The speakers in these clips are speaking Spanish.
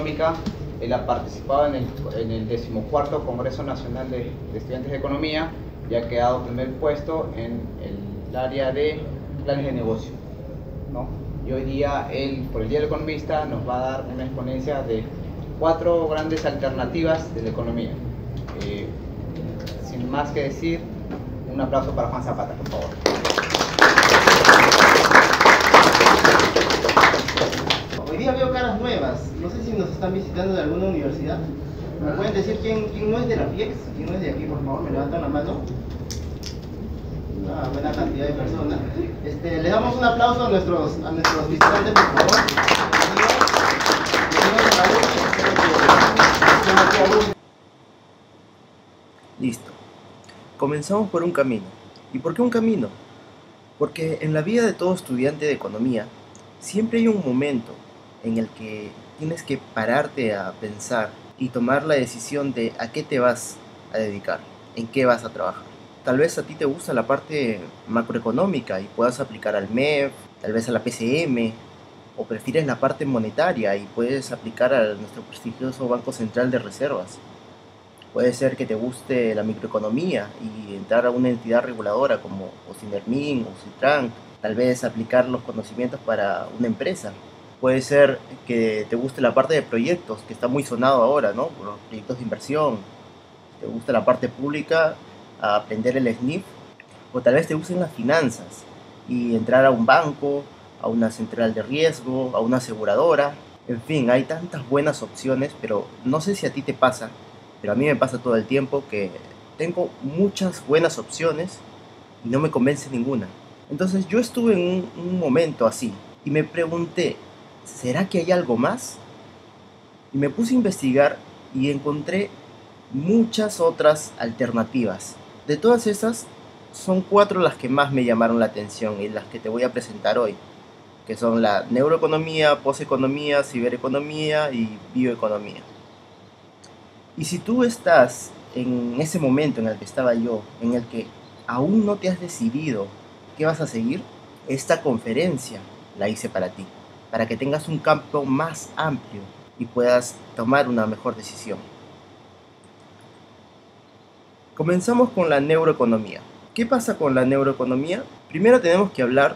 Económica. Él ha participado en el 14º Congreso Nacional de Estudiantes de Economía y ha quedado primer puesto en el área de planes de negocio, ¿no? Y hoy día él, por el Día del Economista, nos va a dar una exponencia de 4 grandes alternativas de la economía. Sin más que decir, un aplauso para Juan Zapata, por favor. Hoy día veo caras nuevas, no sé si nos están visitando de alguna universidad. ¿Me pueden decir quién no es de la FIEX? ¿Quién no es de aquí, por favor? Me levantan la mano. Una buena cantidad de personas. Le damos un aplauso a nuestros visitantes, por favor. Listo. Comenzamos por un camino. ¿Y por qué un camino? Porque en la vida de todo estudiante de economía siempre hay un momento en el que tienes que pararte a pensar y tomar la decisión de a qué te vas a dedicar, en qué vas a trabajar. Tal vez a ti te gusta la parte macroeconómica y puedas aplicar al MEF, tal vez a la PCM, o prefieres la parte monetaria y puedes aplicar a nuestro prestigioso Banco Central de Reservas. Puede ser que te guste la microeconomía y entrar a una entidad reguladora como Ocinermin o Citran, tal vez aplicar los conocimientos para una empresa. Puede ser que te guste la parte de proyectos, que está muy sonado ahora, ¿no? Los proyectos de inversión. Te gusta la parte pública, a aprender el SNIF, o tal vez te gusten las finanzas y entrar a un banco, a una central de riesgo, a una aseguradora. En fin, hay tantas buenas opciones, pero no sé si a ti te pasa, pero a mí me pasa todo el tiempo que tengo muchas buenas opciones y no me convence ninguna. Entonces yo estuve en un momento así y me pregunté, ¿será que hay algo más? Y me puse a investigar y encontré muchas otras alternativas. De todas esas, son 4 las que más me llamaron la atención y las que te voy a presentar hoy, que son la neuroeconomía, poseconomía, cibereconomía y bioeconomía. Y si tú estás en ese momento en el que estaba yo, en el que aún no te has decidido qué vas a seguir, esta conferencia la hice para ti, para que tengas un campo más amplio y puedas tomar una mejor decisión. Comenzamos con la neuroeconomía. ¿Qué pasa con la neuroeconomía? Primero tenemos que hablar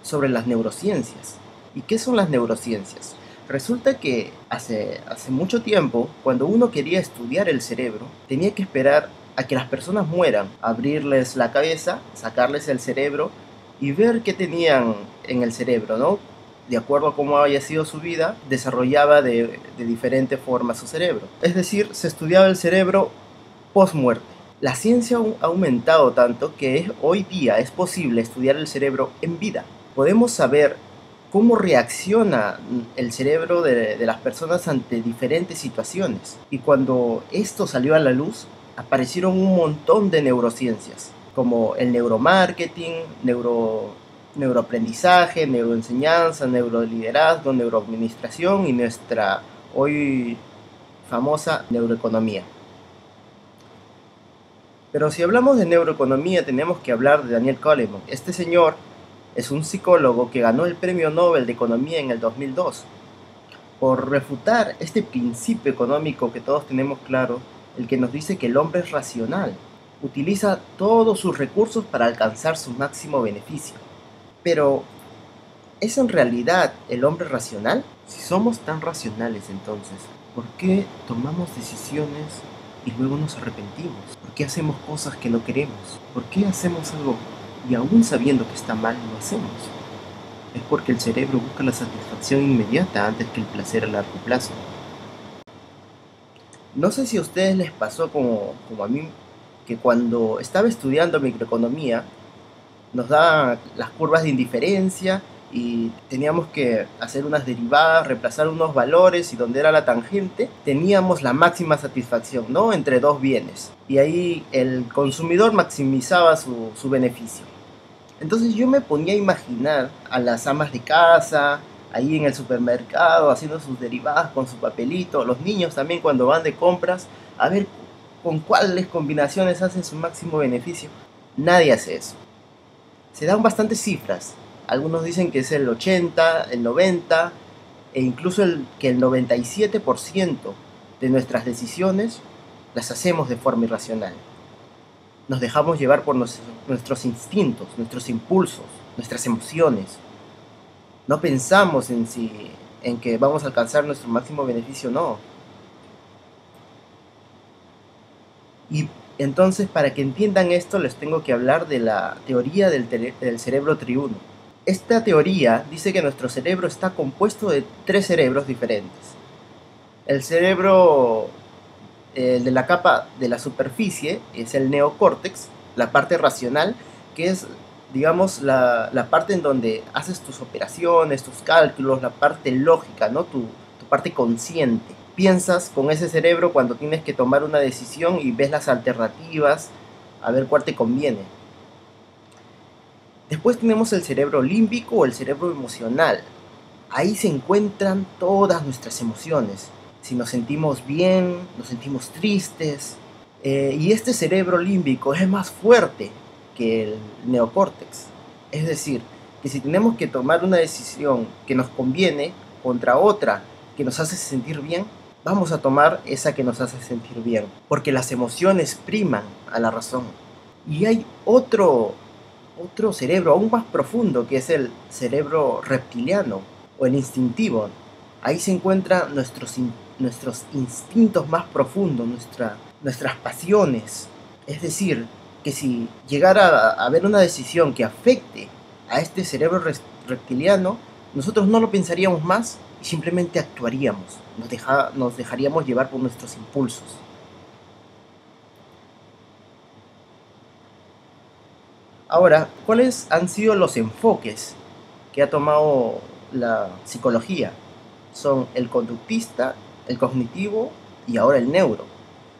sobre las neurociencias. ¿Y qué son las neurociencias? Resulta que hace mucho tiempo, cuando uno quería estudiar el cerebro, tenía que esperar a que las personas mueran, abrirles la cabeza, sacarles el cerebro y ver qué tenían en el cerebro, ¿no? De acuerdo a cómo había sido su vida, desarrollaba de diferente forma su cerebro. Es decir, se estudiaba el cerebro post-muerte. La ciencia ha aumentado tanto que hoy día es posible estudiar el cerebro en vida. Podemos saber cómo reacciona el cerebro de las personas ante diferentes situaciones. Y cuando esto salió a la luz, aparecieron un montón de neurociencias, como el neuromarketing, neuroaprendizaje, neuroenseñanza, neuroliderazgo, neuroadministración y nuestra hoy famosa neuroeconomía. Pero si hablamos de neuroeconomía tenemos que hablar de Daniel Kahneman. Este señor es un psicólogo que ganó el Premio Nobel de Economía en el 2002 por refutar este principio económico que todos tenemos claro, el que nos dice que el hombre es racional, utiliza todos sus recursos para alcanzar su máximo beneficio. Pero, ¿es en realidad el hombre racional? Si somos tan racionales entonces, ¿por qué tomamos decisiones y luego nos arrepentimos? ¿Por qué hacemos cosas que no queremos? ¿Por qué hacemos algo y aún sabiendo que está mal lo hacemos? Es porque el cerebro busca la satisfacción inmediata antes que el placer a largo plazo. No sé si a ustedes les pasó como a mí, que cuando estaba estudiando microeconomía nos daban las curvas de indiferencia y teníamos que hacer unas derivadas, reemplazar unos valores y donde era la tangente teníamos la máxima satisfacción, ¿no? Entre dos bienes. Y ahí el consumidor maximizaba su beneficio. Entonces yo me ponía a imaginar a las amas de casa, ahí en el supermercado, haciendo sus derivadas con su papelito, los niños también cuando van de compras, a ver con cuáles combinaciones hacen su máximo beneficio. Nadie hace eso. Se dan bastantes cifras. Algunos dicen que es el 80, el 90, e incluso que el 97% de nuestras decisiones las hacemos de forma irracional. Nos dejamos llevar por nuestros instintos, nuestros impulsos, nuestras emociones. No pensamos en que vamos a alcanzar nuestro máximo beneficio, no. Y entonces, para que entiendan esto, les tengo que hablar de la teoría del cerebro triuno. Esta teoría dice que nuestro cerebro está compuesto de 3 cerebros diferentes. El cerebro de la capa de la superficie es el neocórtex, la parte racional, que es, digamos, la parte en donde haces tus operaciones, tus cálculos, la parte lógica, ¿no? Tu parte consciente. Piensas con ese cerebro cuando tienes que tomar una decisión y ves las alternativas, a ver cuál te conviene. Después tenemos el cerebro límbico o el cerebro emocional. Ahí se encuentran todas nuestras emociones. Si nos sentimos bien, nos sentimos tristes. Y este cerebro límbico es más fuerte que el neocórtex. Es decir, que si tenemos que tomar una decisión que nos conviene contra otra que nos hace sentir bien, vamos a tomar esa que nos hace sentir bien, porque las emociones priman a la razón. Y hay otro cerebro aún más profundo, que es el cerebro reptiliano o el instintivo. Ahí se encuentran nuestros instintos más profundos, nuestras pasiones. Es decir, que si llegara a haber una decisión que afecte a este cerebro reptiliano, nosotros no lo pensaríamos más y simplemente actuaríamos. Nos dejaríamos llevar por nuestros impulsos. Ahora, ¿cuáles han sido los enfoques que ha tomado la psicología? Son el conductista, el cognitivo y ahora el neuro.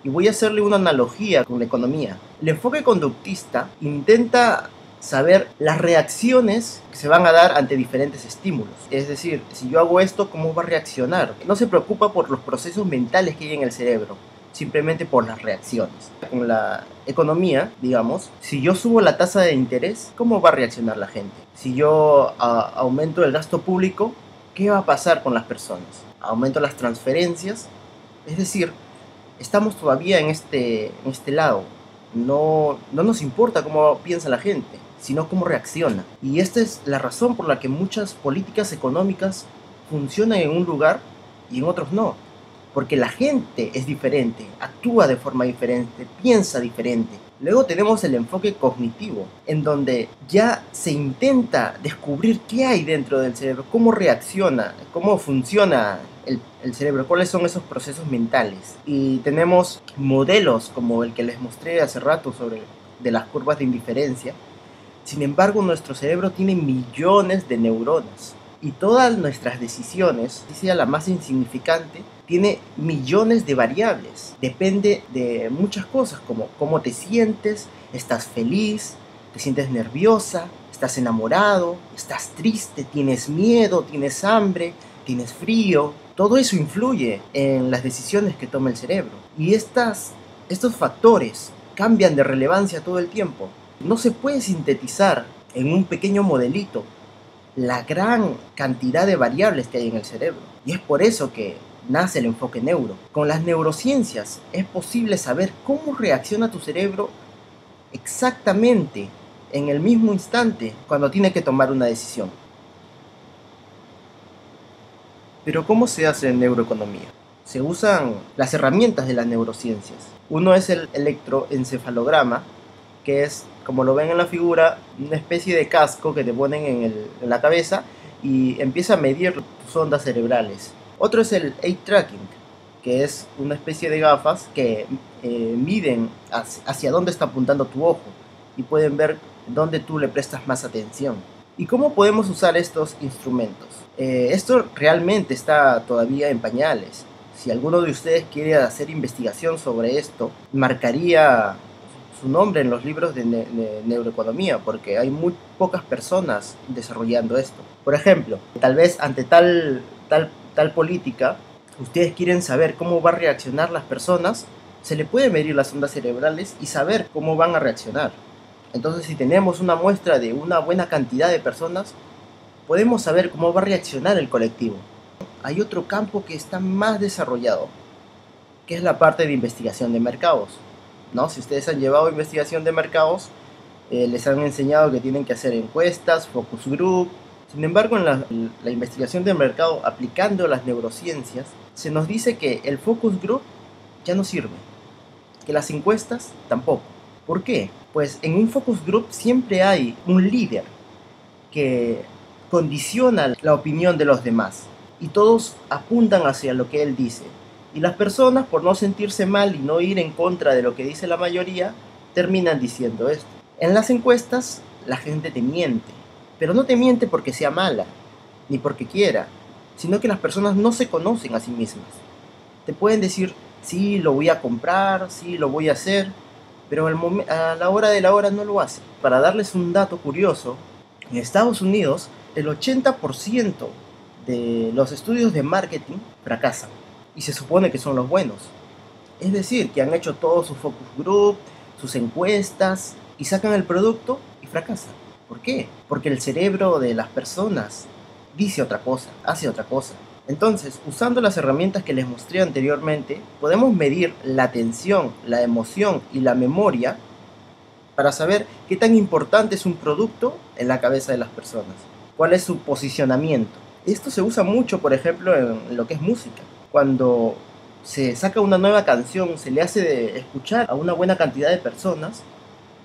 Y voy a hacerle una analogía con la economía. El enfoque conductista intenta saber las reacciones que se van a dar ante diferentes estímulos. Es decir, si yo hago esto, ¿cómo va a reaccionar? No se preocupa por los procesos mentales que hay en el cerebro, simplemente por las reacciones. Con la economía, digamos, si yo subo la tasa de interés, ¿cómo va a reaccionar la gente? Si yo aumento el gasto público, ¿qué va a pasar con las personas? Aumento las transferencias. Es decir, estamos todavía en este lado. No nos importa cómo piensa la gente, sino cómo reacciona. Y esta es la razón por la que muchas políticas económicas funcionan en un lugar y en otros no. Porque la gente es diferente, actúa de forma diferente, piensa diferente. Luego tenemos el enfoque cognitivo, en donde ya se intenta descubrir qué hay dentro del cerebro, cómo reacciona, cómo funciona el cerebro, cuáles son esos procesos mentales. Y tenemos modelos como el que les mostré hace rato de las curvas de indiferencia. Sin embargo, nuestro cerebro tiene millones de neuronas. Y todas nuestras decisiones, si sea la más insignificante, tiene millones de variables. Depende de muchas cosas, como cómo te sientes, estás feliz, te sientes nerviosa, estás enamorado, estás triste, tienes miedo, tienes hambre, tienes frío. Todo eso influye en las decisiones que toma el cerebro. Y estos factores cambian de relevancia todo el tiempo. No se puede sintetizar en un pequeño modelito la gran cantidad de variables que hay en el cerebro. Y es por eso que nace el enfoque neuro. Con las neurociencias es posible saber cómo reacciona tu cerebro exactamente en el mismo instante cuando tiene que tomar una decisión. Pero ¿cómo se hace en neuroeconomía? Se usan las herramientas de las neurociencias. Uno es el electroencefalograma, que es, como lo ven en la figura, una especie de casco que te ponen en la cabeza y empieza a medir tus ondas cerebrales. Otro es el eye tracking, que es una especie de gafas que miden hacia dónde está apuntando tu ojo y pueden ver dónde tú le prestas más atención. ¿Y cómo podemos usar estos instrumentos? Esto realmente está todavía en pañales. Si alguno de ustedes quiere hacer investigación sobre esto, marcaría su nombre en los libros de neuroeconomía, porque hay muy pocas personas desarrollando esto. Por ejemplo, tal vez ante tal política, ustedes quieren saber cómo va a reaccionar las personas, se le puede medir las ondas cerebrales y saber cómo van a reaccionar. Entonces, si tenemos una muestra de una buena cantidad de personas, podemos saber cómo va a reaccionar el colectivo. hay otro campo que está más desarrollado, que es la parte de investigación de mercados, ¿no? Si ustedes han llevado investigación de mercados, les han enseñado que tienen que hacer encuestas, focus group. Sin embargo, en la investigación de mercado aplicando las neurociencias, se nos dice que el focus group ya no sirve, que las encuestas tampoco. ¿Por qué? Pues en un focus group siempre hay un líder que condiciona la opinión de los demás y todos apuntan hacia lo que él dice. Y las personas, por no sentirse mal y no ir en contra de lo que dice la mayoría, terminan diciendo esto. En las encuestas, la gente te miente, pero no te miente porque sea mala, ni porque quiera, sino que las personas no se conocen a sí mismas. Te pueden decir, sí, lo voy a comprar, sí, lo voy a hacer, pero a la hora de la hora no lo hace. Para darles un dato curioso, en Estados Unidos, el 80% de los estudios de marketing fracasan, y se supone que son los buenos. Es decir, que han hecho todo su focus group, sus encuestas, y sacan el producto y fracasan. ¿Por qué? Porque el cerebro de las personas dice otra cosa, hace otra cosa. Entonces, usando las herramientas que les mostré anteriormente, podemos medir la atención, la emoción y la memoria para saber qué tan importante es un producto en la cabeza de las personas. ¿Cuál es su posicionamiento? Esto se usa mucho, por ejemplo, en lo que es música. Cuando se saca una nueva canción, se le hace de escuchar a una buena cantidad de personas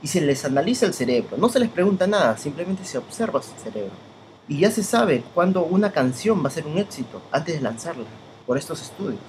y se les analiza el cerebro. No se les pregunta nada, simplemente se observa su cerebro. Y ya se sabe cuándo una canción va a ser un éxito antes de lanzarla, por estos estudios.